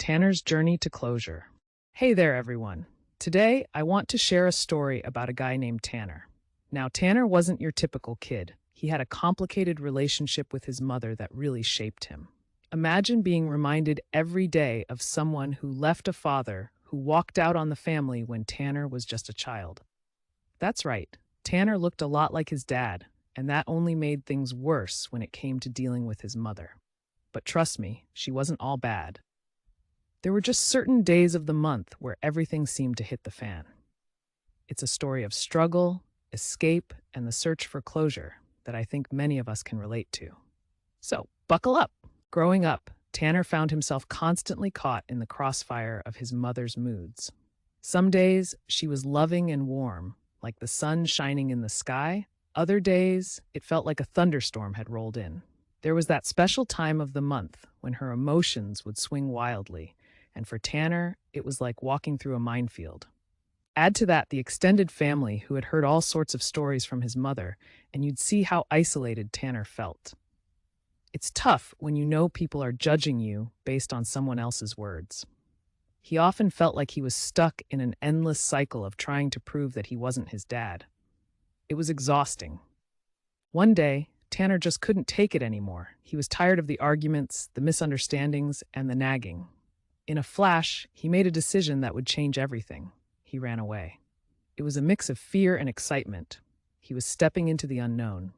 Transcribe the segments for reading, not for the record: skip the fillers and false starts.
Tanner's Journey to Closure. Hey there, everyone. Today, I want to share a story about a guy named Tanner. Now, Tanner wasn't your typical kid. He had a complicated relationship with his mother that really shaped him. Imagine being reminded every day of someone who left a father who walked out on the family when Tanner was just a child. That's right, Tanner looked a lot like his dad, and that only made things worse when it came to dealing with his mother. But trust me, she wasn't all bad. There were just certain days of the month where everything seemed to hit the fan. It's a story of struggle, escape, and the search for closure that I think many of us can relate to. So, buckle up. Growing up, Tanner found himself constantly caught in the crossfire of his mother's moods. Some days, she was loving and warm, like the sun shining in the sky. Other days, it felt like a thunderstorm had rolled in. There was that special time of the month when her emotions would swing wildly, and for Tanner, it was like walking through a minefield. Add to that the extended family who had heard all sorts of stories from his mother, and you'd see how isolated Tanner felt. It's tough when you know people are judging you based on someone else's words. He often felt like he was stuck in an endless cycle of trying to prove that he wasn't his dad. It was exhausting. One day, Tanner just couldn't take it anymore. He was tired of the arguments, the misunderstandings, and the nagging. In a flash, he made a decision that would change everything. He ran away. It was a mix of fear and excitement. He was stepping into the unknown.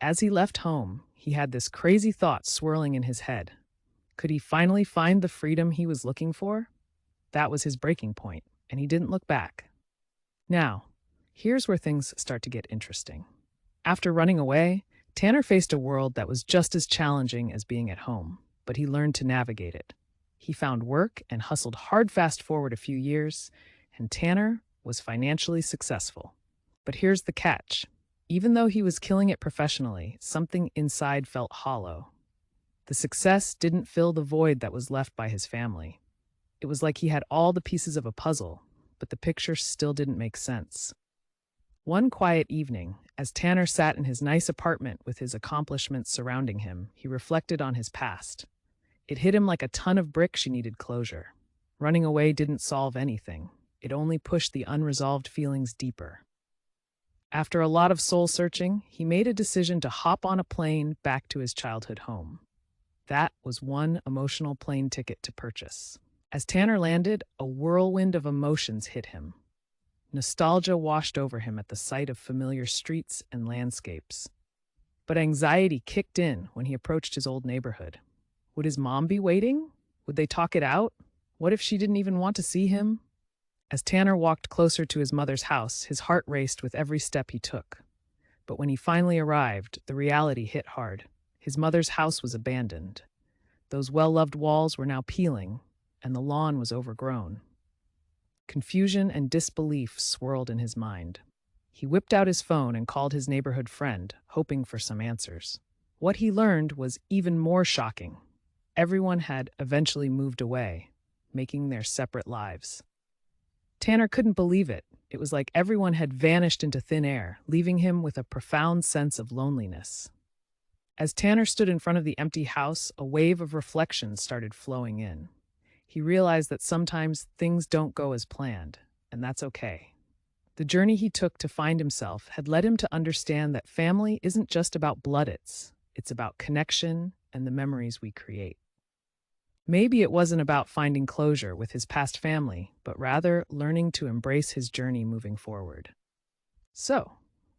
As he left home, he had this crazy thought swirling in his head. Could he finally find the freedom he was looking for? That was his breaking point, and he didn't look back. Now, here's where things start to get interesting. After running away, Tanner faced a world that was just as challenging as being at home, but he learned to navigate it. He found work and hustled hard fast forward a few years, and Tanner was financially successful. But here's the catch. Even though he was killing it professionally, something inside felt hollow. The success didn't fill the void that was left by his family. It was like he had all the pieces of a puzzle, but the picture still didn't make sense. One quiet evening, as Tanner sat in his nice apartment with his accomplishments surrounding him, he reflected on his past. It hit him like a ton of bricks she needed closure. Running away didn't solve anything. It only pushed the unresolved feelings deeper. After a lot of soul-searching, he made a decision to hop on a plane back to his childhood home. That was one emotional plane ticket to purchase. As Tanner landed, a whirlwind of emotions hit him. Nostalgia washed over him at the sight of familiar streets and landscapes. But anxiety kicked in when he approached his old neighborhood. Would his mom be waiting? Would they talk it out? What if she didn't even want to see him? As Tanner walked closer to his mother's house, his heart raced with every step he took. But when he finally arrived, the reality hit hard. His mother's house was abandoned. Those well-loved walls were now peeling, and the lawn was overgrown. Confusion and disbelief swirled in his mind. He whipped out his phone and called his neighborhood friend, hoping for some answers. What he learned was even more shocking. Everyone had eventually moved away, making their separate lives. Tanner couldn't believe it. It was like everyone had vanished into thin air, leaving him with a profound sense of loneliness. As Tanner stood in front of the empty house, a wave of reflection started flowing in. He realized that sometimes things don't go as planned, and that's okay. The journey he took to find himself had led him to understand that family isn't just about blood, it's about connection and the memories we create. Maybe it wasn't about finding closure with his past family, but rather learning to embrace his journey moving forward. So,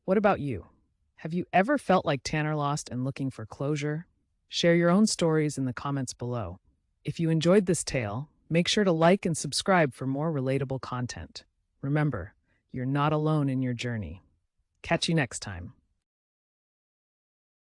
what about you? Have you ever felt like Tanner lost and looking for closure? Share your own stories in the comments below. If you enjoyed this tale, make sure to like and subscribe for more relatable content. Remember, you're not alone in your journey. Catch you next time.